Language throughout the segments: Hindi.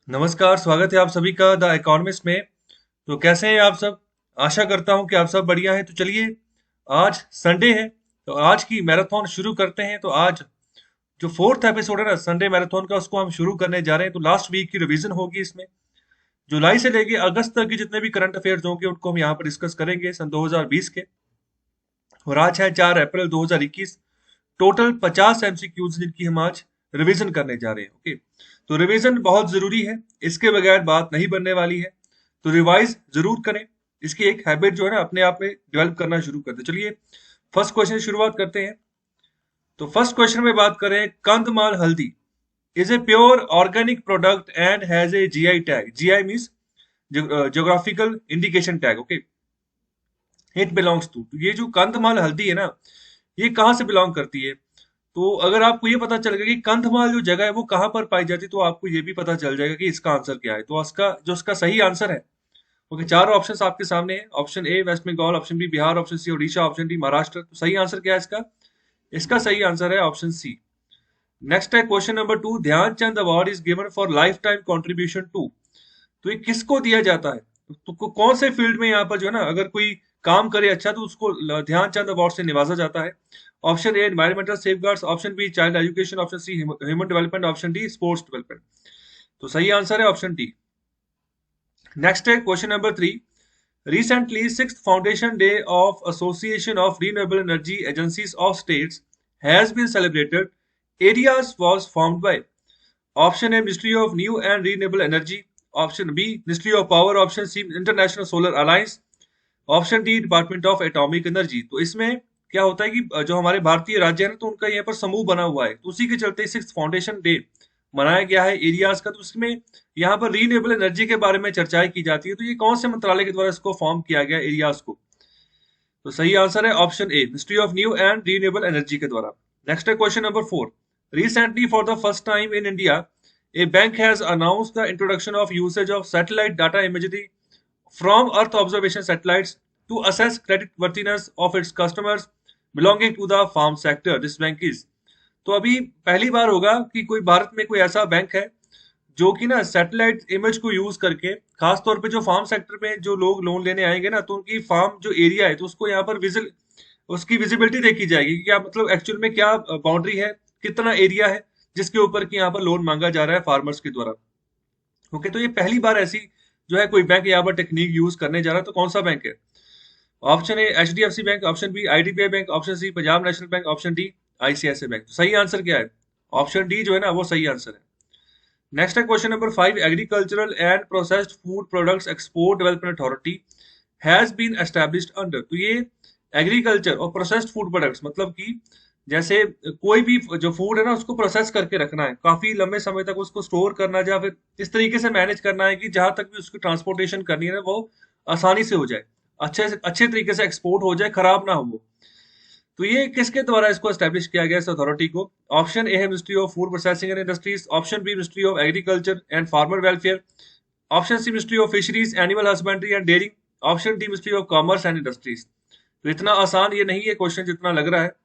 नमस्कार, स्वागत है आप सभी का द इकोनॉमिस्ट में। तो कैसे हैं आप सब? आशा करता हूं कि आप सब बढ़िया हैं। तो चलिए, आज संडे है, तो आज की मैराथन शुरू करते हैं। तो आज जो फोर्थ एपिसोड है ना संडे मैराथन का, उसको हम शुरू करने जा रहे हैं। तो लास्ट वीक की रिवीजन होगी इसमें। जुलाई से लेके अगस्त तक के जितने भी करंट अफेयर्स होंगे उनको हम यहाँ पर डिस्कस करेंगे सन 2020 के। और आज है 4 अप्रैल 2021। टोटल 50 एमसीक्यूज जिनकी हम आज रिवीजन करने जा रहे हैं। ओके, तो रिवीजन बहुत जरूरी है, इसके बगैर बात नहीं बनने वाली है। तो रिवाइज जरूर करें, इसकी एक हैबिट जो है ना अपने आप में डेवलप करना शुरू कर दे। चलिए, फर्स्ट क्वेश्चन से शुरुआत करते हैं। तो फर्स्ट क्वेश्चन में बात करें, Kandhamal haldi is a pure organic product and has a GI tag. GI means geographical indication tag. Okay, it belongs to, तो ये जो कंधमाल हल्दी है ना, ये कहाँ से बिलोंग करती है? तो अगर आपको ये पता चल गया कि कंधमाल जो जगह है वो कहाँ पर पाई जाती है, तो आपको ये भी पता चल जाएगा कि इसका आंसर क्या है। तो इसका सही आंसर है। ओके, चार ऑप्शंस आपके सामने है। Option A West Bengal, option B Bihar, option C Orissa, option D Maharashtra. तो सही आंसर क्या है इसका? इसका सही आंसर है ऑप्शन सी। नेक्स्ट है question number 2, Dhyan Chand award is given for lifetime contribution to. तो ये किसको दिया जाता है? कौन से फील्ड में यहाँ पर जो है ना, अगर कोई काम करे अच्छा तो उसको ध्यानचंद अवार्ड से निवाजा जाता है। Option A environmental safeguards, option B child education, option C human development, option D sports development. तो सही आंसर है ऑप्शन डी। नेक्स्ट है question number 3, recently sixth foundation day of association of renewable energy agencies of states has been celebrated. AREAS was formed by. Option है ministry of new and renewable energy, option B ministry of power, option C international solar alliance, option D department of atomic energy. तो इसमें क्या होता है कि जो हमारे भारतीय राज्य है ना, तो उनका यहाँ पर समूह बना हुआ है, तो उसी के चलते सिक्स फाउंडेशन डे मनाया गया है एरियाज का। तो उसमें यहाँ पर रीनेबल एनर्जी के बारे में चर्चाएं की जाती है। तो ये कौन से मंत्रालय के द्वारा इसको फॉर्म किया गया एरियाज को? तो सही आंसर है option A, ministry of new and renewable energy के द्वारा। नेक्स्ट है question number 4, recently for the first time in India a bank has announced the introduction of usage of satellite data imagery from Earth observation satellites to assess creditworthiness of its customers belonging to the farm sector. This bank is, तो अभी पहली बार होगा कि कोई भारत में कोई ऐसा बैंक है जो कि ना सैटेलाइट इमेज को यूज करके, खास तौर पे जो फार्म सेक्टर में जो लोग लोन लेने आएंगे ना, तो उनकी फार्म जो एरिया है तो उसको यहाँ पर विजिल उसकी विजिबिलिटी देखी जाएगी कि क्या मतलब एक्चुअल में क्या बाउंड्री है, कितना एरिया है जिसके ऊपर की यहाँ पर लोन मांगा जा रहा है फार्मर्स के द्वारा। ओके, तो ये पहली बार ऐसी जो है कोई बैंक यहाँ पर टेक्निक यूज करने जा रहा है। तो कौन सा बैंक है? Option A H D F C Bank, option B IDBI Bank, option C Punjab National Bank, option D ICICI Bank. तो सही आंसर क्या है? ऑप्शन डी जो है ना वो सही आंसर है। नेक्स्ट है question number 5, agricultural and processed food products export development authority has been established under. तो ये एग्रीकल्चर और प्रोसेस्ड फूड प्रोडक्ट्स मतलब कि जैसे कोई भी जो फूड है ना उसको प्रोसेस करके रखना है, काफी लंबे समय तक उसको स्टोर करना है, या फिर इस तरीके से मैनेज करना है कि जहां तक भी उसकी ट्रांसपोर्टेशन करनी है ना वो आसानी से हो जाए, अच्छे तरीके से एक्सपोर्ट हो जाए, खराब ना हो वो। तो ये किसके द्वारा इसको एस्टेब्लिश किया गया इस अथॉरिटी को? ऑप्शन ए है ministry of food processing and industries, option B ministry of agriculture and farmer welfare, option C ministry of fisheries animal husbandry and dairying, option D ministry of commerce and industries. तो इतना आसान ये नहीं है क्वेश्चन जितना लग रहा है।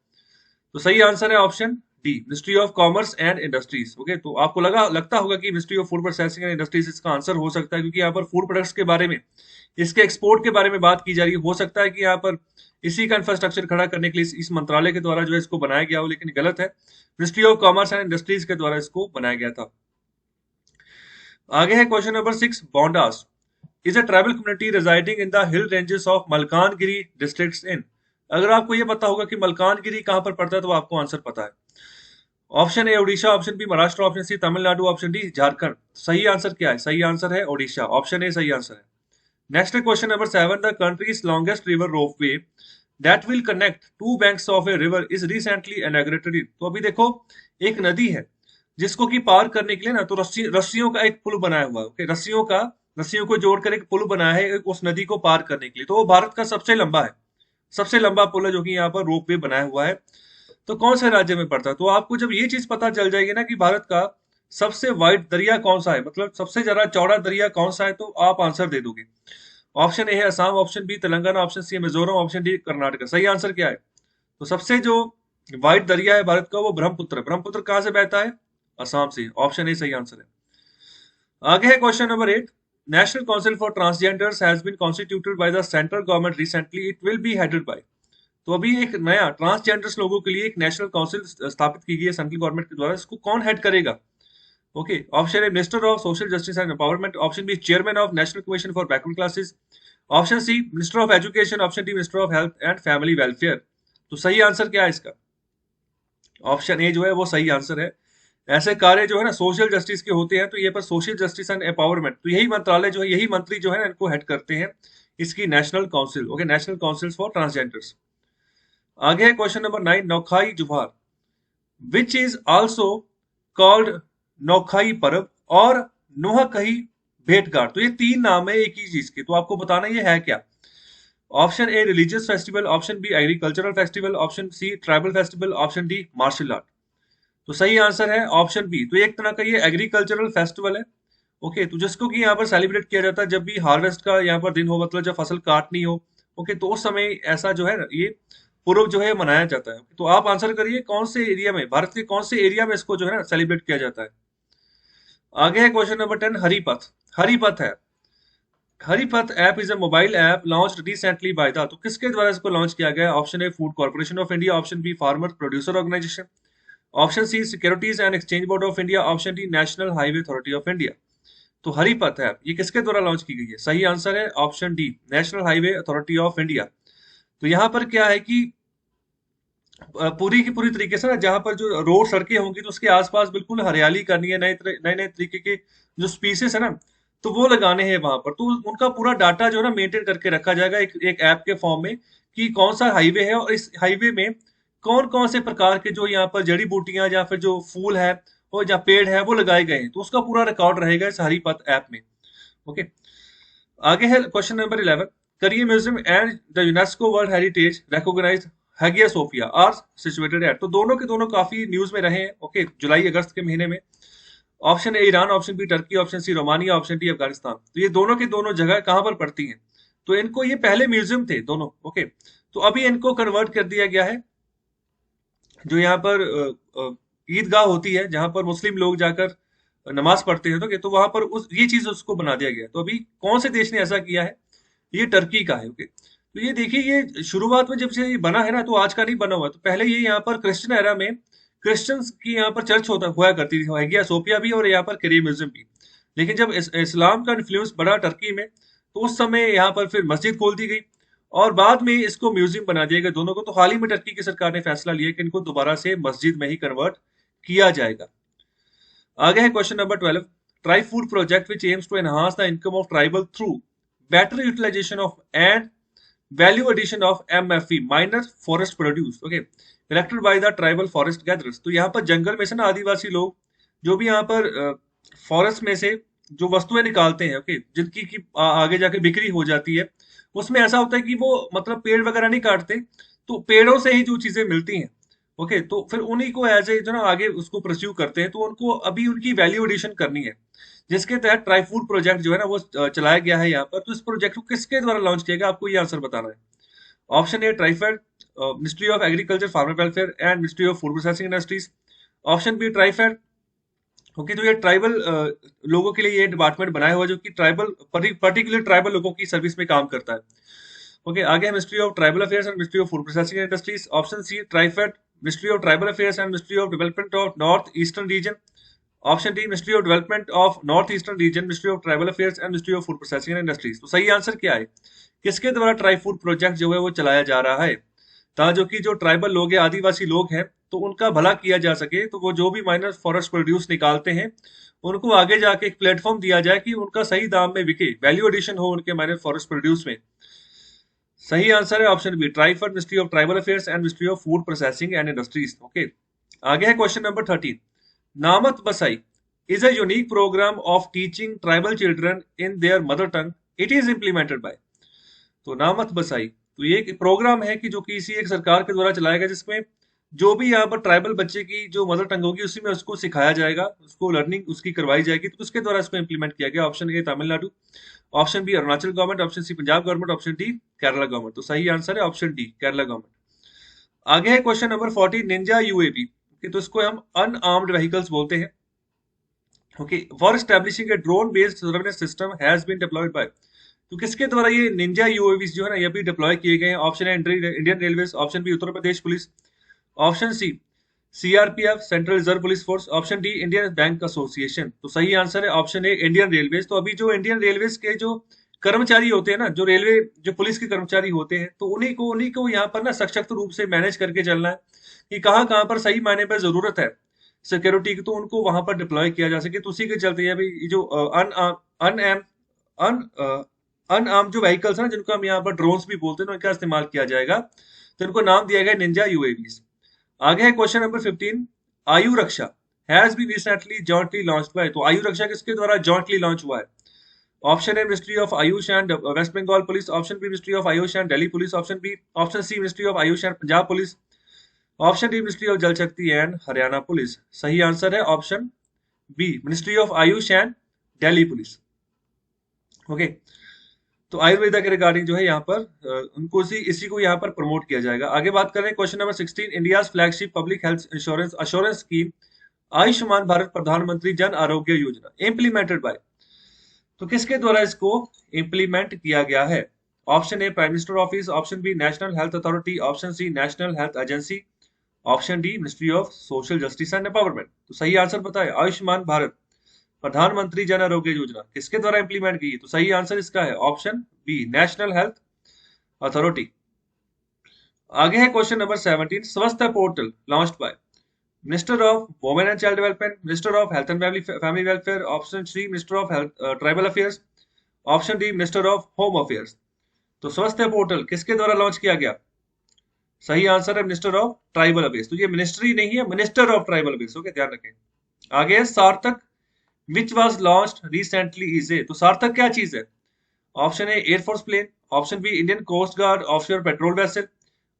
तो सही आंसर है option D, ministry of commerce and industries. Okay, तो आपको लगता होगा कि ministry of food processing and industries इसका आंसर हो सकता है, क्योंकि यहाँ पर फूड प्रोडक्ट्स के बारे में, इसके एक्सपोर्ट के बारे में बात की जा रही है। हो सकता है कि यहाँ पर इसी का इंफ्रास्ट्रक्चर खड़ा करने के लिए इस मंत्रालय के द्वारा जो है इसको बनाया गया हो, लेकिन गलत है। Ministry of commerce and industries के द्वारा इसको बनाया गया था। आगे है question number 6, Bondas is a tribal community residing in the hill ranges of Malkangiri districts in. अगर आपको ये पता होगा कि मलकानगिरी कहां पर पड़ता है तो आपको आंसर पता है। Option A Orissa, option B Maharashtra, option C Tamil Nadu, option D Jharkhand. सही आंसर क्या है? सही आंसर है ओडिशा, ऑप्शन ए सही आंसर है। नेक्स्ट है question number 7, the country's longest river ropeway that will connect two banks of a river is recently inaugurated. तो अभी देखो, एक नदी है जिसको कि पार करने के लिए ना तो रस्सियों का एक पुल बनाया हुआ है। ओके, रस्सियों को जोड़कर एक पुल बना है उस नदी को पार करने के लिए। तो वो भारत का सबसे लंबा है, सबसे लंबा पुल है जो कि यहाँ पर रोप वे बनाया हुआ है। तो कौन से राज्य में पड़ता है? तो आपको जब ये चीज पता चल जाएगी ना कि भारत का सबसे वाइड दरिया कौन सा है, मतलब सबसे ज्यादा चौड़ा दरिया कौन सा है, तो आप आंसर दे दोगे। ऑप्शन ए है Assam, option B Telangana, option C Mizoram, option D Karnataka. सही आंसर क्या है? तो सबसे जो वाइड दरिया है भारत का वो ब्रह्मपुत्र। ब्रह्मपुत्र कहाँ से बहता है? असम से। ऑप्शन ए सही आंसर है। आगे है question number 8। National council for transgenders has been constituted by the central government recently, it will be headed by. तो अभी एक नया ट्रांसजेंडर्स लोगों के लिए एक नेशनल काउंसिल स्थापित की गई है सेंट्रल गवर्नमेंट के द्वारा। इसको कौन हेड करेगा? Okay, option A minister of social justice and empowerment, option B chairman of national commission for backward classes, option C minister of education, option D minister of health and family welfare. तो सही आंसर क्या है इसका? ऑप्शन ए जो है वो सही आंसर है। ऐसे कार्य जो है ना सोशल जस्टिस के होते हैं, तो ये पर सोशल जस्टिस एंड एम्पावरमेंट, तो यही मंत्रालय जो है, यही मंत्री जो है ना इनको हेड करते हैं, इसकी national council. Okay, national council for transgenders. आगे है question number 9, Nuakhai Juhar which is also called Nuakhai Parv और नुआखाई भेंटघाट। तो ये तीन नाम है एक ही चीज के, तो आपको बताना ये है क्या? Option A religious festival, option B agricultural festival, option C tribal festival, option D martial art. तो सही आंसर है ऑप्शन बी। तो एक तरह का ये एग्रीकल्चरल फेस्टिवल है। ओके, तो जिसको कि यहाँ पर सेलिब्रेट किया जाता है जब भी हार्वेस्ट का यहाँ पर दिन हो, मतलब जब फसल काटनी हो। ओके, तो उस समय ऐसा जो है ना ये पूर्व जो है मनाया जाता है। तो आप आंसर करिए कौन से एरिया में, भारत के कौन से एरिया में इसको जो है ना सेलिब्रेट किया जाता है। आगे है क्वेश्चन नंबर 10, हरिपथ। हरिपथ है, Haripath app is a mobile app launched recently by the, तो किसके द्वारा इसको लॉन्च किया गया? Option A food corporation of India, option B farmer producer organisation, option C securities and exchange board of India, option D national highway authority of India. तो हरिपथ ऐप ये किसके द्वारा लॉन्च की गई है? सही आंसर है option D, national highway authority of India. तो यहाँ पर क्या है कि पूरी की पूरी तरीके से ना जहां पर जो रोड सड़कें होंगी तो उसके आसपास बिल्कुल हरियाली करनी है, नए नए नए तरीके के जो स्पीसीज है ना तो वो लगाने हैं वहां पर। तो उनका पूरा डाटा जो है ना मेंटेन करके रखा जाएगा एक ऐप के फॉर्म में, कि कौन सा हाईवे है और इस हाईवे में कौन कौन से प्रकार के जो यहाँ पर जड़ी बूटियां या फिर जो फूल है और जहाँ पेड़ है वो लगाए गए हैं, तो उसका पूरा रिकॉर्ड रहेगा इस हरिपथ ऐप में। ओके, आगे है question number 11। Kariye museum and the UNESCO world heritage recognized Hagia Sophia are situated at. तो दोनों के दोनों काफी न्यूज में रहे हैं। ओके, जुलाई अगस्त के महीने में। Option A Iran, option B Turkey, option C Romania, option D Afghanistan. तो ये दोनों के दोनों जगह कहाँ पर पड़ती हैं? तो इनको, ये पहले म्यूजियम थे दोनों। ओके, तो अभी इनको कन्वर्ट कर दिया गया है, जो यहाँ पर ईदगाह होती है जहां पर मुस्लिम लोग जाकर नमाज पढ़ते हैं, तो वहां पर उस ये चीज उसको बना दिया गया है। तो अभी कौन से देश ने ऐसा किया है? ये टर्की का है। ओके, तो ये देखिए, ये शुरुआत में जब से ये बना है ना तो आज का नहीं बना हुआ। तो पहले ये यहाँ पर क्रिश्चियन एरा में क्रिश्चियंस की यहाँ पर चर्च होता हुआ करती थी, हैगिया सोफिया भी और यहाँ पर करीम म्यूजियम भी। लेकिन जब इस्लाम का इन्फ्लुएंस बढ़ा टर्की में, तो उस समय यहाँ पर फिर मस्जिद खोल दी गई और बाद में इसको म्यूजियम बना दिया गया दोनों को। तो हाल ही में टर्की की सरकार ने फैसला लिया कि इनको दोबारा से मस्जिद में ही कन्वर्ट किया जाएगा। आगे है question number 12। TRIFOOD project which aims to enhance the income of tribal through better utilisation of and value addition of MFE minor forest produce. Okay, elected by the tribal forest gatherers. तो यहाँ पर जंगल में से ना आदिवासी लोग जो भी यहाँ पर फॉरेस्ट में से जो वस्तुएं निकालते हैं, ओके, जिनकी की आगे जाके बिक्री हो जाती है, उसमें ऐसा होता है कि वो मतलब पेड़ वगैरह नहीं काटते, तो पेड़ों से ही जो चीजें मिलती हैं। ओके, तो फिर उन्हीं को एज ए जो ना आगे उसको परस्यू करते हैं, तो उनको अभी उनकी वैल्यू एडिशन करनी है, जिसके तहत ट्राई फूड प्रोजेक्ट जो है ना वो चलाया गया है यहाँ पर। तो इस प्रोजेक्ट को किसके द्वारा लॉन्च किया गया, आपको ये आंसर बताना है। Option A TRIFED, ministry of agriculture farmer welfare and ministry of food processing industries, option B TRIFED. Okay, तो ये ट्राइबल लोगों के लिए ये डिपार्टमेंट बनाया हुआ है, जो कि ट्राइबल पर्टिकुलर ट्राइबल लोगों की सर्विस में काम करता है। ओके, आगे है ministry of tribal affairs and ministry of food processing industries, option C TRIFED, ministry of tribal affairs and ministry of development of north eastern region, option D ministry of development of north eastern region, ministry of tribal affairs and ministry of food processing and industries. तो सही आंसर क्या है? किसके द्वारा ट्राई फूड प्रोजेक्ट जो है वो चलाया जा रहा है, ताकि जो ट्राइबल लोग हैं, आदिवासी लोग हैं, तो उनका भला किया जा सके। तो वो जो भी माइनर फॉरेस्ट प्रोड्यूस निकालते हैं उनको आगे जाके एक प्लेटफॉर्म दिया जाए कि उनका सही दाम में बिके, वैल्यू एडिशन हो उनके माइनर फॉरेस्ट प्रोड्यूस में। सही आंसर है option B, TRIFED, ministry of tribal affairs and ministry of food processing and industries. Okay, आगे है क्वेश्चन नंबर 13। नामत बसाई is a unique program of teaching tribal children in their mother tongue. It is implemented by। तो नामत बसाई, तो ये एक प्रोग्राम है कि जो किसी एक सरकार के द्वारा चलाया गया, जिसमें जो भी यहाँ पर ट्राइबल बच्चे की जो मदर टंग होगी उसी में उसको सिखाया जाएगा, उसको लर्निंग उसकी करवाई जाएगी। तो उसके द्वारा इसको इंप्लीमेंट किया गया। Option A Tamil Nadu, option B Arunachal government, option C Punjab government, option D Kerala government. तो सही आंसर है ऑप्शन डी, केरला गवर्नमेंट। आगे है क्वेश्चन नंबर 14, निंजा यूएवी। तो इसको हम अनआर्म्ड व्हीकल्स बोलते हैं। Okay, for establishing a drone based surveillance system has been deployed by, तो किसके द्वारा ये निंजा यूएवीज जो है ना ये भी डिप्लॉय किए गए हैं? ऑप्शन है Indian railway, option B Uttar Pradesh police, option C CRPF central reserve police force, option D Indian bank association. तो सही आंसर है ऑप्शन ए इंडियन रेलवेज। तो अभी जो इंडियन रेलवेज के जो कर्मचारी होते हैं ना, जो रेलवे जो पुलिस के कर्मचारी होते हैं, तो उन्हीं को यहाँ पर ना सशक्त रूप से मैनेज करके चलना है कि कहाँ कहाँ पर सही मायने पर जरूरत है सिक्योरिटी की, तो उनको वहां पर डिप्लॉय किया जा सके। तो उसी के चलते अभी ये जो अन अनआर्म जो व्हीकल्स है ना, जिनको हम यहाँ पर ड्रोन्स भी बोलते हैं, इनका इस्तेमाल किया जाएगा। तो इनको नाम दिया गया निंजा यूएवीज। आगे है question number 15, Ayu Raksha has been recently jointly launched by, तो आयु रक्षा किसके द्वारा जॉइंटली लॉन्च हुआ है? Option A ministry of AYUSH and West Bengal police, option B ministry of AYUSH and Delhi police, option C ministry of AYUSH and Punjab police, option D ministry of Jal Shakti and Haryana police. सही आंसर है option B ministry of AYUSH and Delhi police. Okay, तो आयुर्वेदा के रिगार्डिंग जो है यहाँ पर उनको इसी को यहाँ पर प्रमोट किया जाएगा। आगे बात करें question number 16, India flagship public health insurance assurance scheme Ayushman Bharat प्रधानमंत्री जन आरोग्य योजना इम्प्लीमेंटेड बाय, तो किसके द्वारा इसको इम्प्लीमेंट किया गया है? Option A prime minister office, option B national health authority, option C national health agency, option D ministry of social justice and empowerment. तो सही आंसर बताए, आयुष्मान भारत प्रधानमंत्री जन आरोग्य योजना किसके द्वारा इंप्लीमेंट की? तो सही आंसर इसका है option B national health authority. आगे है question number 17, Swasth portal launched by minister of women and child development, minister of health and family welfare, option C minister of health tribal affairs, option D minister of home affairs. तो स्वस्थ पोर्टल किसके द्वारा लॉन्च किया गया? सही आंसर है मिनिस्टर ऑफ ट्राइबल अफेयर्स। तो ये मिनिस्ट्री नहीं है, minister of tribal affairs. Okay, ध्यान रखें। आगे है Sarthak which was launched recently is a, तो सार्थक क्या चीज है? Option A air force plane, option B Indian coast guard offshore patrol vessel,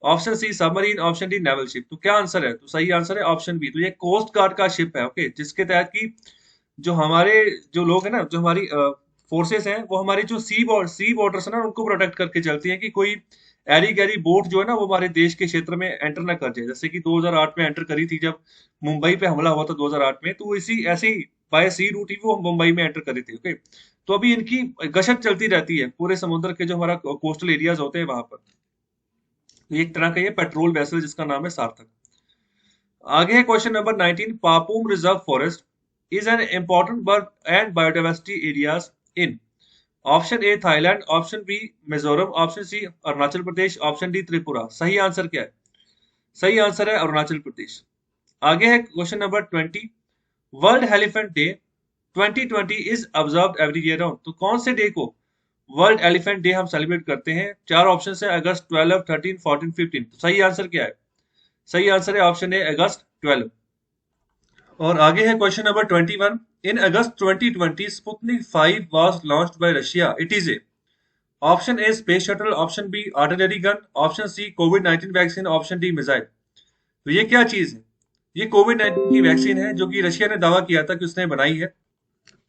option C submarine, option D naval ship. तो क्या आंसर है? तो सही आंसर है ऑप्शन बी। तो ये कोस्ट गार्ड का शिप है, ओके, जिसके तहत की जो हमारे जो लोग हैं ना, जो हमारी फोर्सेस हैं, वो हमारे जो सी बॉर्डर्स है ना, उनको प्रोटेक्ट करके चलती हैं कि कोई एरी गैरी बोट जो है ना वो हमारे देश के क्षेत्र में एंटर ना कर जाए। जैसे कि 2008 में एंटर करी थी जब मुंबई पे हमला हुआ था 2008 में, तो इसी ऐसे ही बाय सी रूट ही वो मुंबई में एंटर करी थी। ओके, तो अभी इनकी गश्त चलती रहती है पूरे समुद्र के जो हमारा कोस्टल एरियाज होते हैं वहां पर। एक तरह का ये पेट्रोल वेसल जिसका नाम है सार्थक। आगे है question number 19, Papum reserve forest is an important bird and biodiversity areas in, option A Thailand, option B Mizoram, option C Arunachal Pradesh, option D Tripura. सही आंसर क्या है? सही आंसर है अरुणाचल प्रदेश। आगे है question number 20, world elephant day 2020 is observed every year on, तो कौन से डे को वर्ल्ड एलिफेंट डे हम सेलिब्रेट करते हैं? चार ऑप्शन है, अगस्त 12, 13, 14, 15। तो सही आंसर क्या है? सही आंसर है ऑप्शन ए अगस्त 12। और आगे है question number 21, in August 2020 Sputnik 5 was launched by Russia, it is a, option A space shuttle, option B artillery gun, option C covid 19 vaccine, option D missile. तो ये क्या चीज है? ये कोविड 19 की वैक्सीन है जो कि रशिया ने दावा किया था कि उसने बनाई है।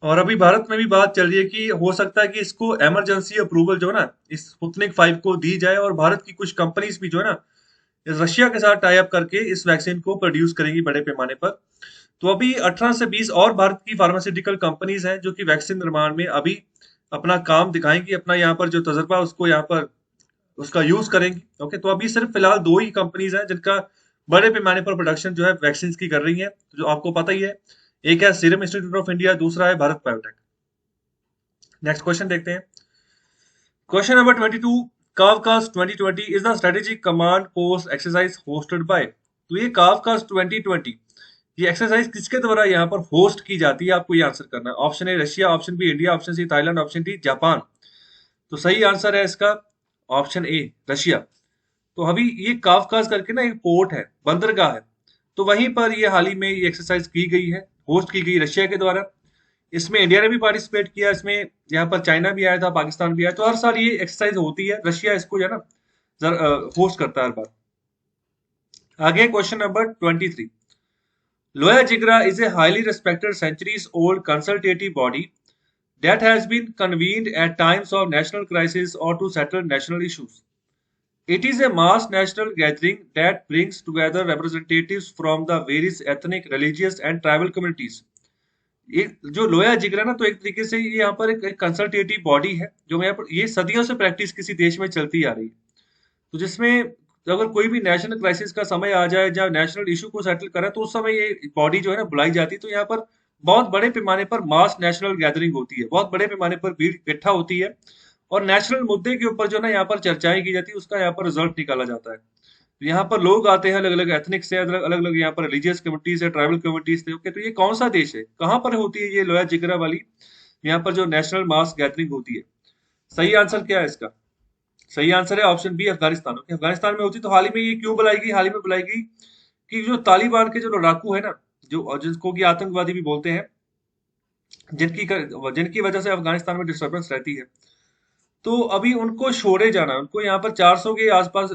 और अभी भारत में भी बात चल रही है कि हो सकता है कि इसको इमरजेंसी अप्रूवल जो है ना इस स्पुतनिक 5 को दी जाए, और भारत की कुछ कंपनीज भी जो है ना इस रशिया के साथ टाई अप करके इस वैक्सीन को प्रोड्यूस करेंगी बड़े पैमाने पर। तो अभी 18 से 20 और भारत की फार्मास्यूटिकल कंपनीज हैं जो कि वैक्सीन निर्माण में अभी अपना काम दिखाएंगी, अपना यहाँ पर जो तजर्बा उसको यहाँ पर उसका यूज करेंगी। ओके, तो अभी सिर्फ फिलहाल दो ही कंपनीज हैं जिनका बड़े पैमाने पर प्रोडक्शन जो है वैक्सीन की कर रही है, जो आपको पता ही है। एक है सीरम इंस्टीट्यूट ऑफ इंडिया, दूसरा है भारत बायोटेक। नेक्स्ट क्वेश्चन देखते हैं। Question number 22, कावकास्ट 2020 is the strategic command post exercise hosted by, तो ये कावकास्ट 2020 ये एक्सरसाइज किसके द्वारा यहाँ पर होस्ट की जाती है? आपको ये आंसर करना है। Option A Russia, option B India, option C Thailand, option D Japan. तो सही आंसर है इसका ऑप्शन ए रशिया। तो अभी ये काफकाज करके ना एक पोर्ट है, बंदरगाह है, तो वहीं पर ये हाल ही में ये एक्सरसाइज की गई है, होस्ट की गई रशिया के द्वारा। इसमें इंडिया ने भी पार्टिसिपेट किया, इसमें यहाँ पर चाइना भी आया था, पाकिस्तान भी आया। तो हर साल ये एक्सरसाइज होती है, रशिया इसको जो है ना होस्ट करता है हर बार। आगे क्वेश्चन नंबर 23, लोया जिगरा is a highly respected centuries-old consultative body that has been convened at times of national crisis or to settle national issues. It is a mass national gathering that brings together representatives from the various ethnic, religious, and tribal communities. एक जो लोया जिगरा ना, तो एक तरीके से ये यहाँ पर एक कंसल्टेटिव बॉडी है जो यहाँ पर ये सदियों से प्रैक्टिस किसी देश में चलती आ रही है। तो जिसमें अगर कोई भी नेशनल क्राइसिस का समय आ जाए, जहाँ नेशनल इशू को सेटल करें, तो उस समय ये बॉडी जो है ना बुलाई जाती है। तो यहाँ पर बहुत बड़े पैमाने पर मास नेशनल गैदरिंग होती है, बहुत बड़े पैमाने पर भीड़ इकट्ठा होती है और नेशनल मुद्दे के ऊपर जो ना यहाँ पर चर्चाएं की जाती है, उसका यहाँ पर रिजल्ट निकाला जाता है। तो यहाँ पर लोग आते हैं अलग अलग एथनिक से, अलग अलग अलग यहाँ पर रिलीजियस कम्युनिटीज है, ट्राइबल कम्युनिटीज थे। ओके, तो ये कौन सा देश है, कहाँ पर होती है ये लोया जिगरा वाली यहाँ पर जो नेशनल मास गैदरिंग होती है? सही आंसर क्या है इसका? सही आंसर है option B, Afghanistan. Okay, Afghanistan में होती। तो हाल ही में ये क्यों बुलाएगी? हाल ही में बुलाएगी कि जो तालिबान के जो लड़ाकू है ना, जो और जिसको कि आतंकवादी भी बोलते हैं, जिनकी वजह से अफगानिस्तान में डिस्टर्बेंस रहती है, तो अभी उनको छोड़े जाना है। उनको यहाँ पर 400 के आसपास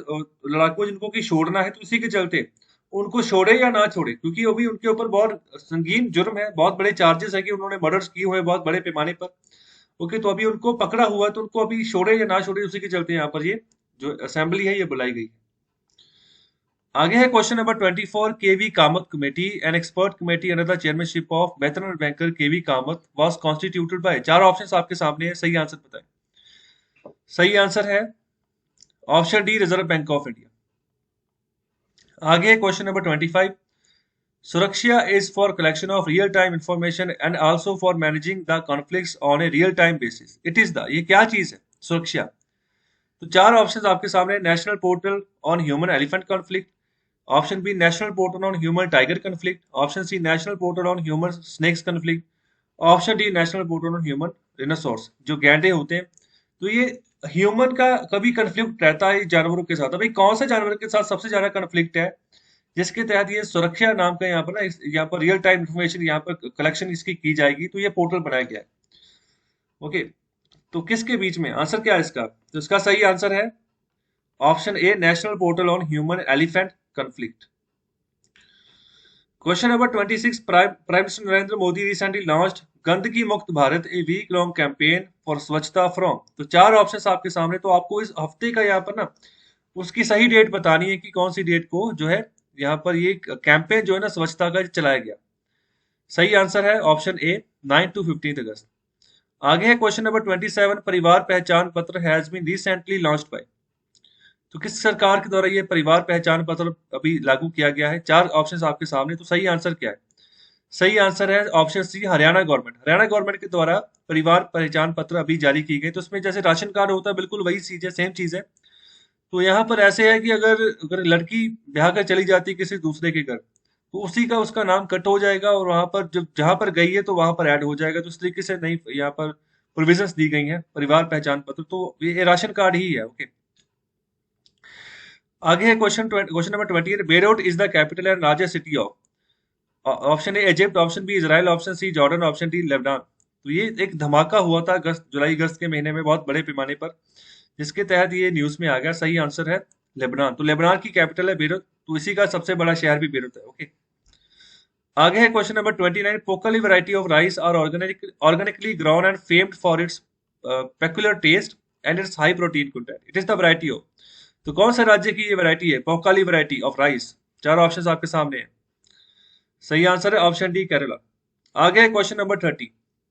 लड़ाकू जिनको कि छोड़ना है, तो इसी के चलते उनको छोड़े या ना छोड़े, क्योंकि अभी उनके ऊपर बहुत संगीन जुर्म है, बहुत बड़े चार्जेस है कि उन्होंने मर्डर्स किए हुए हैं बहुत बड़े पैमाने पर। ओके, तो अभी उनको पकड़ा हुआ है, तो उनको अभी छोड़े या ना छोड़े, उसी के चलते यहाँ पर ये जो असेंबली है ये बुलाई गई। आगे है question number 24। KV Kamath committee, an expert committee under the chairmanship of veteran banker KV Kamath was constituted by. चार ऑप्शंस आपके सामने है, सही आंसर बताएं। सही आंसर है option D, reserve bank of India. आगे है question number 25। Suraksha is for collection of real time information and also for managing the conflicts on a real time basis. It is the, ये क्या चीज है सुरक्षा? तो चार ऑप्शंस आपके सामने। National portal on human elephant conflict, option B national portal on human tiger conflict, option C national portal on human snakes conflict, option D national portal on human rhinoceros, जो गैंडे होते हैं। तो ये ह्यूमन का कभी कन्फ्लिक्ट रहता है जानवरों के साथ। अभी कौन से जानवर के साथ सबसे ज्यादा कन्फ्लिक्ट है जिसके तहत ये सुरक्षा नाम का यहाँ पर ना यहाँ पर रियल टाइम इंफॉर्मेशन यहाँ पर कलेक्शन इसकी की जाएगी, तो ये पोर्टल बनाया गया है। ओके, तो किसके बीच में? आंसर क्या है इसका? तो इसका सही आंसर है option A, national portal on human elephant conflict. Question number 26। Prime minister Narendra Modi recently launched गंदगी मुक्त Bharat a week long campaign for स्वच्छता फ्रॉम। तो चार ऑप्शंस आपके सामने। तो आपको इस हफ्ते का यहाँ पर ना उसकी सही डेट बतानी है कि कौन सी डेट को जो है यहाँ पर ये कैंपेन जो है ना स्वच्छता का चलाया गया। सही आंसर है ऑप्शन ए, 9 to 15 अगस्त। आगे है question number 27। Parivar Pehchan Patra has been recently launched by. तो किस सरकार के द्वारा ये परिवार पहचान पत्र अभी लागू किया गया है? चार ऑप्शंस आपके सामने। तो सही आंसर क्या है? सही आंसर है option C, Haryana government. Haryana government के द्वारा परिवार पहचान पत्र अभी जारी की गई। तो उसमें जैसे राशन कार्ड होता है, बिल्कुल वही चीज है, सेम चीज है। तो यहाँ पर ऐसे है कि अगर अगर लड़की ब्याह कर चली जाती है किसी दूसरे के घर, तो उसी का उसका नाम कट हो जाएगा और वहां पर जब जहां पर गई है तो वहां पर ऐड हो जाएगा। तो इस तरीके से नहीं यहाँ पर प्रोविजंस दी गई हैं परिवार पहचान पत्र। तो ये राशन कार्ड ही है। ओके, आगे है question number 28। Beirut is the capital and largest city of. Option A Egypt, option B Israel, option C Jordan, option D Lebanon. तो ये एक धमाका हुआ था जुलाई अगस्त के महीने में बहुत बड़े पैमाने पर, जिसके तहत ये न्यूज में आ गया। सही आंसर है लेबनान। तो लेबनान की कैपिटल है बेरूत, तो इसी का सबसे बड़ा शहर भी बेरूत है। ओके, आगे है question number 29। Pokkali variety of rice are organically grown and famed for its peculiar taste and its high protein content. It is the variety of. तो कौन सा राज्य की ये वैरायटी है पोकाली वैरायटी ऑफ राइस? चार ऑप्शंस आपके सामने हैं। सही आंसर है ऑप्शन डी, केरला। आगे है question number 30।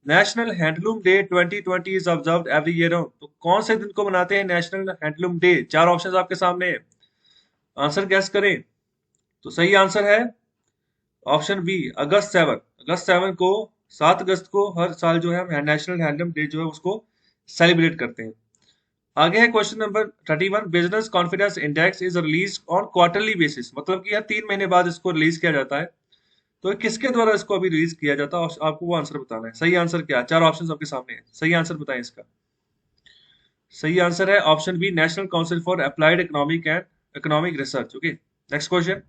National handloom day 2020 is observed every year on. तो कौन से दिन को मनाते हैं नेशनल हैंडलूम डे? चार ऑप्शंस आपके सामने हैं, आंसर गैस करें। तो सही आंसर है ऑप्शन बी, अगस्त 7। अगस्त 7 को, 7 अगस्त को हर साल जो है हम नेशनल हैंडलूम डे जो है उसको सेलिब्रेट करते हैं। आगे है question number 31। Business confidence index is release on quarterly basis. मतलब कि हर 3 महीने बाद इसको रिलीज किया जाता है। तो किसके द्वारा इसको अभी रिलीज किया जाता है? आपको वो आंसर बताना है। सही आंसर क्या है? चार ऑप्शंस आपके सामने हैं, सही आंसर बताएं इसका। सही आंसर है option B, national council for applied economic and economic research. Okay, next question.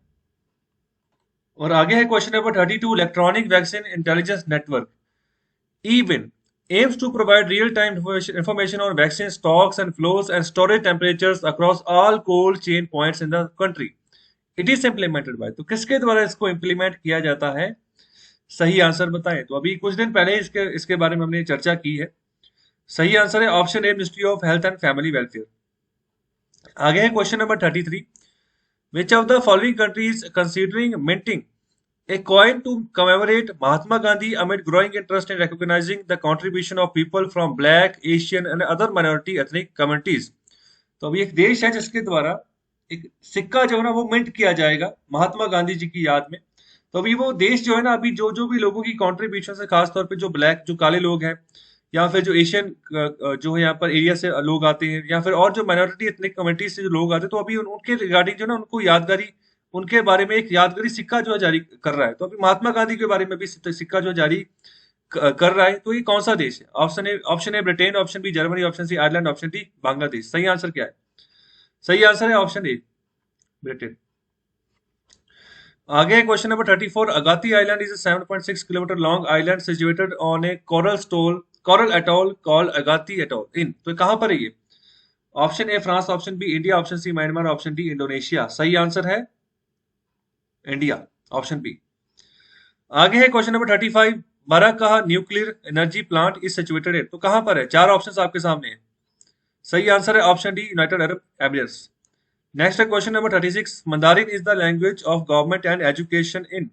और आगे है question number 32। Electronic vaccine intelligence network EWIN aims to provide real-time information on vaccine stocks and flows and storage temperatures across all cold chain points in the country. It is implemented by। तो किसके द्वारा इसको इम्प्लीमेंट किया जाता है? सही आंसर बताएं। तो अभी कुछ दिन पहले इसके इसके बारे में हमने चर्चा की है। सही आंसर है option A, ministry of health and family welfare. आगे है question number 33। Which of the following countries considering minting A coin to commemorate Mahatma Gandhi amid growing interest in recognizing the contribution of people from Black, Asian and other minority ethnic communities. तो अभी एक देश है जिसके द्वारा एक सिक्का जो है ना वो मिंट किया जाएगा महात्मा गांधी जी की याद में। तो अभी वो देश जो है ना, अभी जो जो भी लोगों की कंट्रीब्यूशन है, खासतौर पे जो ब्लैक, जो काले लोग हैं, या फिर जो एशियन जो है यहाँ पर एरिया से लोग आते हैं, या फिर और जो माइनॉरिटी एथनिक कम्युनिटी से जो लोग आते हैं, तो अभी उनके रिगार्डिंग जो है ना उनको यादगारी, उनके बारे में एक यादगारी सिक्का जो है जारी कर रहा है। तो अभी महात्मा गांधी के बारे में भी सिक्का जो है जारी कर रहा है। तो ये कौन सा देश है? Option A Britain, option B Germany, option C Ireland, option D Bangladesh. सही आंसर क्या है? सही आंसर है ऑप्शन ए, ब्रिटेन। आगे question number 34। Agatti island is a 7.6 kilometre long island situated on a coral atoll called Agatti atoll in. तो कहां पर है ये? Option A France, option B India, option C Myanmar, option D Indonesia. सही आंसर है इंडिया, ऑप्शन बी। आगे है question number 35। Barakah nuclear energy plant is situated at. तो कहां पर है? चार ऑप्शंस आपके सामने हैं। सही आंसर है option D, United Arab Emirates. Next है question number 36। Mandarin is the language of government and education in.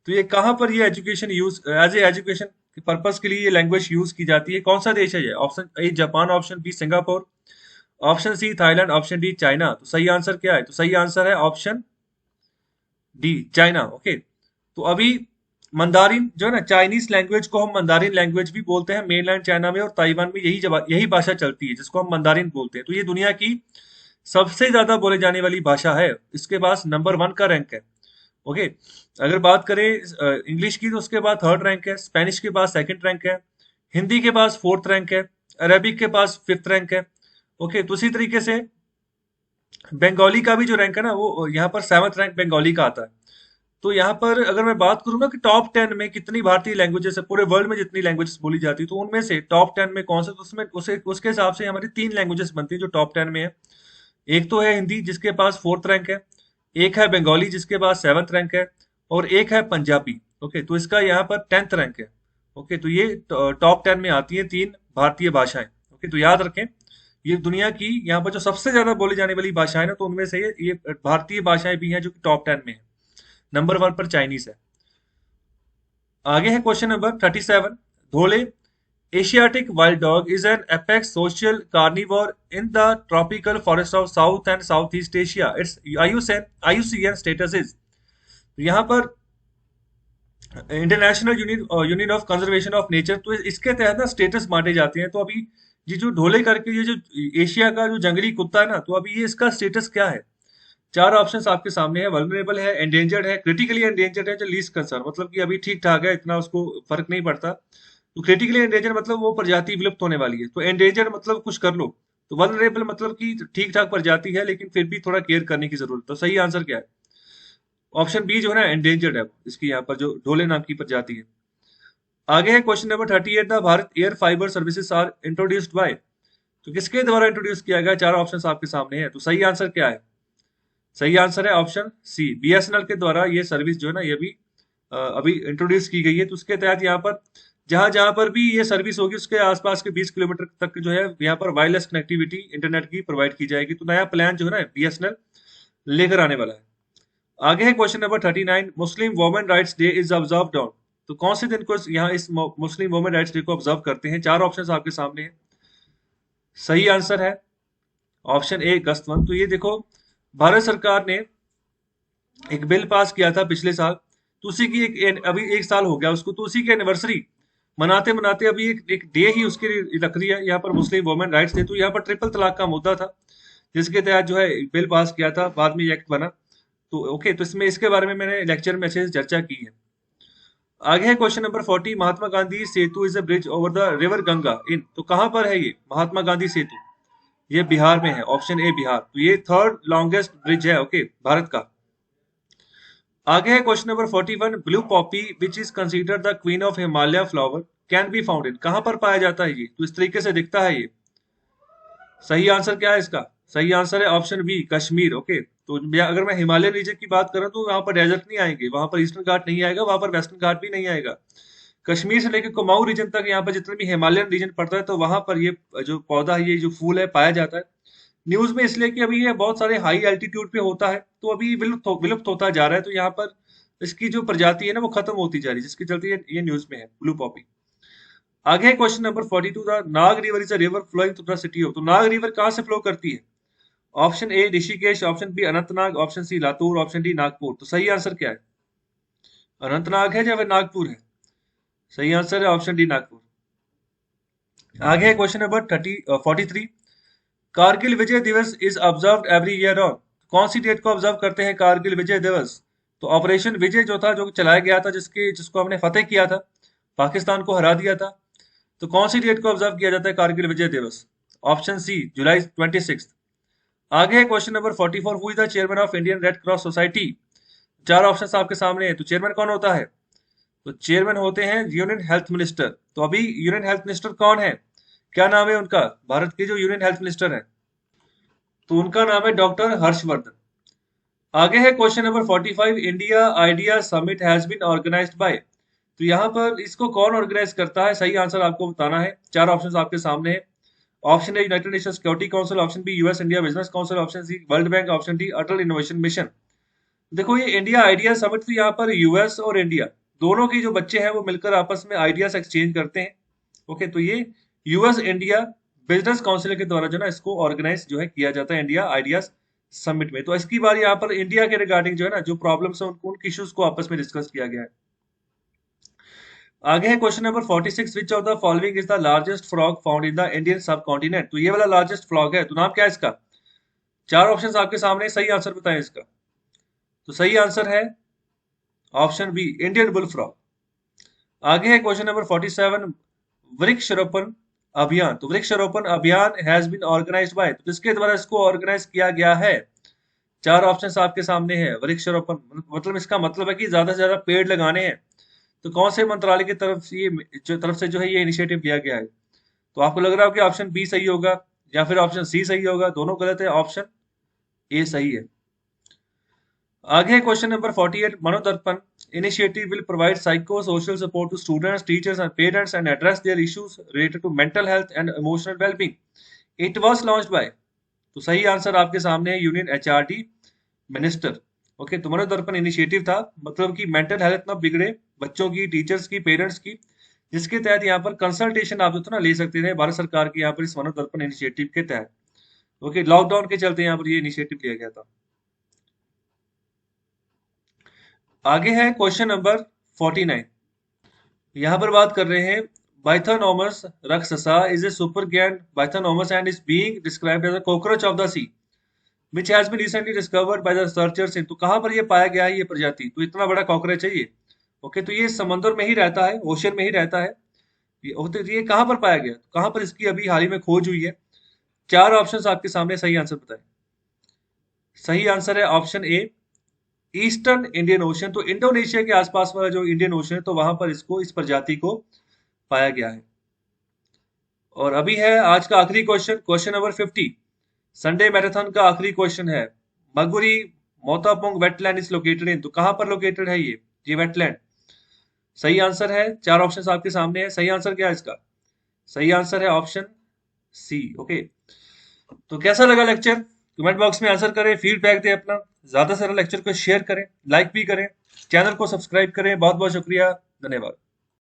तो ये कहां पर ये education use, as a education purpose के लिए ये लैंग्वेज यूज की जाती है? कौन सा देश है ये? Option A Japan, option B Singapore, option C Thailand, option D China. तो सही आंसर क्या है? तो सही आंसर है ऑप्शन डी, चाइना। ओके, तो अभी मंदारिन जो है ना, चाइनीज लैंग्वेज को हम मंदारिन लैंग्वेज भी बोलते हैं। मेनलैंड चाइना में और ताइवान में यही भाषा चलती है जिसको हम मंदारिन बोलते हैं। तो ये दुनिया की सबसे ज्यादा बोले जाने वाली भाषा है। इसके पास नंबर 1 का रैंक है। ओके, अगर बात करें इंग्लिश की, तो उसके बाद 3rd रैंक है। स्पेनिश के पास 2nd रैंक है। हिंदी के पास 4th रैंक है। अरेबिक के पास 5th रैंक है। ओके, तो उसी तरीके से बंगाली का भी जो रैंक है ना, वो यहाँ पर 7th रैंक बंगाली का आता है। तो यहाँ पर अगर मैं बात करूँ ना कि टॉप 10 में कितनी भारतीय लैंग्वेजेस है, पूरे वर्ल्ड में जितनी लैंग्वेजेस बोली जाती है, तो उनमें से टॉप 10 में कौन सा, तो उसमें उसके हिसाब से हमारी 3 लैंग्वेजेस बनती है जो टॉप 10 में है। एक तो है हिंदी जिसके पास 4th रैंक है, एक है बंगाली जिसके पास 7th रैंक है, और एक है पंजाबी। ओके, तो इसका यहाँ पर 10th रैंक है। ओके, तो ये टॉप 10 में आती है 3 भारतीय भाषाएं। ओके, तो याद रखें, ये दुनिया की यहाँ पर जो सबसे ज्यादा बोली जाने वाली भाषाएं ना, तो उनमें से ये भारतीय भाषाएं भी हैं जो कि टॉप 10 में है। नंबर 1 पर चाइनीज है। आगे है क्वेश्चन नंबर 37। धोले Asiatic wild dog is an apex social carnivore in the tropical forest of south and south east Asia. It's IUCN status is. यहाँ पर international union of conservation of nature, तो इसके तहत ना स्टेटस बांटे जाते हैं। तो अभी ये जो ढोले करके ये जो एशिया का जो जंगली कुत्ता है ना, तो अभी ये इसका स्टेटस क्या है? चार ऑप्शंस आपके सामने है। वल्नरेबल है, एंडेंजर्ड है, क्रिटिकली एंडेंजर्ड है, जो लीस्ट कंसर्न, मतलब कि अभी ठीक ठाक है, इतना उसको फर्क नहीं पड़ता। तो क्रिटिकली एंडेंजर्ड मतलब वो प्रजाति विलुप्त होने वाली है। तो एंडेंजर्ड मतलब कुछ कर लो। तो वल्नरेबल मतलब कि ठीक ठाक प्रजाति है लेकिन फिर भी थोड़ा केयर करने की जरूरत। तो सही आंसर क्या है? ऑप्शन बी जो है ना, एंडेंजर्ड है इसकी, यहाँ पर जो ढोले नाम की प्रजाति है। आगे है question number 38। The Bharat air fibre services are introduced by. तो किसके द्वारा इंट्रोड्यूस किया गया? चार ऑप्शन आपके सामने है। तो सही आंसर क्या है? सही आंसर है ऑप्शन सी, बीएसएनएल के द्वारा ये सर्विस जो है ना, ये भी अभी इंट्रोड्यूस की गई है। तो उसके तहत यहाँ पर जहां जहां पर भी ये सर्विस होगी उसके आसपास के 20 किलोमीटर तक जो है यहाँ पर वायरलेस कनेक्टिविटी इंटरनेट की प्रोवाइड की जाएगी। तो नया प्लान जो है ना बीएसएनएल लेकर आने वाला है। आगे है question number 39। Muslim women rights day is observed on. तो कौन से दिन को यहाँ इस मुस्लिम वुमेन राइट्स डे को ऑब्जर्व करते हैं? चार ऑप्शन आपके सामने है। सही आंसर है ऑप्शन ए, अगस्त 1। तो ये देखो, भारत सरकार ने एक बिल पास किया था पिछले साल, तो उसी की अभी 1 साल हो गया उसको। तो उसी की एनिवर्सरी मनाते मनाते अभी एक डे ही उसके लिए रख दिया यहाँ पर, मुस्लिम वुमेन राइट्स डे। तो यहाँ पर ट्रिपल तलाक का मुद्दा था जिसके तहत जो है बिल पास किया था, बाद में ये एक्ट बना। तो ओके, तो इसमें इसके बारे में मैंने लेक्चर में अच्छे से चर्चा की है। आगे है question number 40। Mahatma Gandhi Setu is a bridge over the river Ganga in. तो कहां पर है ये महात्मा गांधी सेतु? ये बिहार में है, ऑप्शन ए बिहार। तो ये 3rd लॉन्गेस्ट ब्रिज है, ओके, भारत का। आगे है question number 41। Blue Poppy which is considered the queen of Himalaya flower can be found in. कहां पर पाया जाता है ये? तो इस तरीके से दिखता है ये। सही आंसर क्या है इसका? सही आंसर है ऑप्शन बी, कश्मीर। ओके, तो अगर मैं हिमालय रीजन की बात करूं तो वहां पर डेजर्ट नहीं आएंगे, वहां पर ईस्टर्न घाट नहीं आएगा, वहां पर वेस्टर्न घाट भी नहीं आएगा। कश्मीर से लेकर कुमाऊं रीजन तक यहाँ पर जितना भी हिमालयन रीजन पड़ता है, तो वहां पर ये जो पौधा है, ये जो फूल है, पाया जाता है। न्यूज में इसलिए कि अभी ये बहुत सारे हाई एल्टीट्यूड पे होता है, तो अभी विलुप्त होता जा रहा है। तो यहाँ पर इसकी जो प्रजाति है ना वो खत्म होती जा रही है, जिसके चलते ये न्यूज में है, ब्लू पॉपी। आगे है question number 42, the Nag river is a river flowing through the city of. तो नाग रिवर कहाँ से फ्लो करती है? Option A Rishikesh, option B Anantnag, option C Latur, option D Nagpur. तो सही आंसर क्या है? अनंतनाग है या फिर नागपुर है? सही आंसर है ऑप्शन डी नागपुर। आगे है क्वेश्चन नंबर 43, कारगिल विजय दिवस is observed every year on. कौन सी डेट को ऑब्जर्व करते हैं कारगिल विजय दिवस? तो ऑपरेशन विजय जो था, जो चलाया गया था, जिसको हमने फतेह किया था, पाकिस्तान को हरा दिया था। तो कौन सी डेट को ऑब्जर्व किया जाता है कारगिल विजय दिवस? ऑप्शन सी जुलाई 26। आगे है question number 44, who is the chairman of Indian red cross society. चार ऑप्शन आपके सामने है, तो चेयरमैन कौन होता है? तो चेयरमैन होते हैं यूनियन हेल्थ मिनिस्टर। तो अभी यूनियन हेल्थ मिनिस्टर कौन है, क्या नाम है उनका? भारत के जो यूनियन हेल्थ मिनिस्टर है, तो उनका नाम है डॉक्टर हर्षवर्धन। आगे है question number 45, India idea summit has been organised by. तो यहाँ पर इसको कौन ऑर्गेनाइज करता है? सही आंसर आपको बताना है। चार ऑप्शन आपके सामने है। Option A united nation security council, option B US India business council, option C world bank, option D Atal innovation mission. देखो ये इंडिया आइडिया समिट, तो यहाँ पर यूएस और इंडिया दोनों के जो बच्चे हैं वो मिलकर आपस में आइडियाज एक्सचेंज करते हैं। ओके, तो ये यूएस इंडिया बिजनेस काउंसिल के द्वारा जो ना इसको ऑर्गेनाइज जो है किया जाता है इंडिया आइडियाज समिट में। तो इसकी बार यहाँ पर इंडिया के रिगार्डिंग जो है ना जो प्रॉब्लम्स है उन इश्यूज को आपस में डिस्कस किया गया है। आगे है question number 46, which of the following is the largest frog found in the Indian सब कॉन्टिनेंट। तो ये वाला लार्जेस्ट फ्रॉग है, तो नाम क्या है इसका? चार ऑप्शन आपके सामने, सही आंसर बताएं इसका। तो सही आंसर है option B Indian bull frog. आगे है क्वेश्चन नंबर 47, वृक्षारोपण अभियान। तो वृक्षारोपण अभियान हैज बीन ऑर्गेनाइज्ड बाय। तो किसके द्वारा इसको ऑर्गेनाइज किया गया है? चार ऑप्शन आपके सामने है। वृक्षारोपण मतलब इसका मतलब है कि ज्यादा से ज्यादा पेड़ लगाने हैं। तो कौन से मंत्रालय की तरफ से जो है ये इनिशिएटिव लिया गया है? तो आपको लग रहा है कि ऑप्शन बी सही होगा या फिर ऑप्शन सी सही होगा? दोनों गलत है, ऑप्शन ए सही है। आगे question number 48, Manodarpan initiative will provide psycho-social support to students, teachers and parents and address their issues related to mental health and emotional well-being. It was launched by। तो सही आंसर आपके सामने है यूनियन एचआरडी मिनिस्टर। ओके, तो मनोदर्पण इनिशिएटिव था, मतलब कि मेंटल हेल्थ ना बिगड़े बच्चों की, टीचर्स की, पेरेंट्स की, जिसके तहत यहाँ पर कंसल्टेशन आप जो था ना ले सकते थे भारत सरकार की यहाँ पर इस मनोदर्पण इनिशिएटिव के तहत। ओके, लॉकडाउन के चलते यहाँ पर ये इनिशिएटिव लिया गया था। आगे है क्वेश्चन नंबर 49, यहाँ पर बात कर रहे हैं Bathynomus raksasa is a super giant Bathynomus and is being described as a cockroach of the sea which has been recently discovered by the researchers in. तो कहाँ पर ये पाया गया है ये प्रजाति? तो इतना बड़ा कॉकरोच है ये। ओके, तो ये समंदर में ही रहता है, ओशन में ही रहता है। ये कहाँ पर पाया गया? तो कहाँ पर इसकी अभी हाल ही में खोज हुई है? चार ऑप्शन आपके सामने, सही आंसर बताएं। सही आंसर है ऑप्शन ए ईस्टर्न इंडियन ओशन। तो इंडोनेशिया के आसपास वाला जो इंडियन ओशन है, तो वहां पर इसको, इस प्रजाति को पाया गया है। और अभी है आज का आखिरी question, question number 50, Sunday marathon का आखिरी क्वेश्चन है। मगुरी मोतापोंग वेटलैंड इज लोकेटेड इन। तो कहां पर लोकेटेड है ये वेटलैंड? सही आंसर है, चार ऑप्शन आपके सामने है। सही आंसर क्या है इसका? सही आंसर है ऑप्शन सी। ओके, तो कैसा लगा लेक्चर? कमेंट बॉक्स में आंसर करें, फीडबैक दें अपना, ज्यादा से ज्यादा लेक्चर को शेयर करें, लाइक भी करें, चैनल को सब्सक्राइब करें। बहुत बहुत शुक्रिया, धन्यवाद।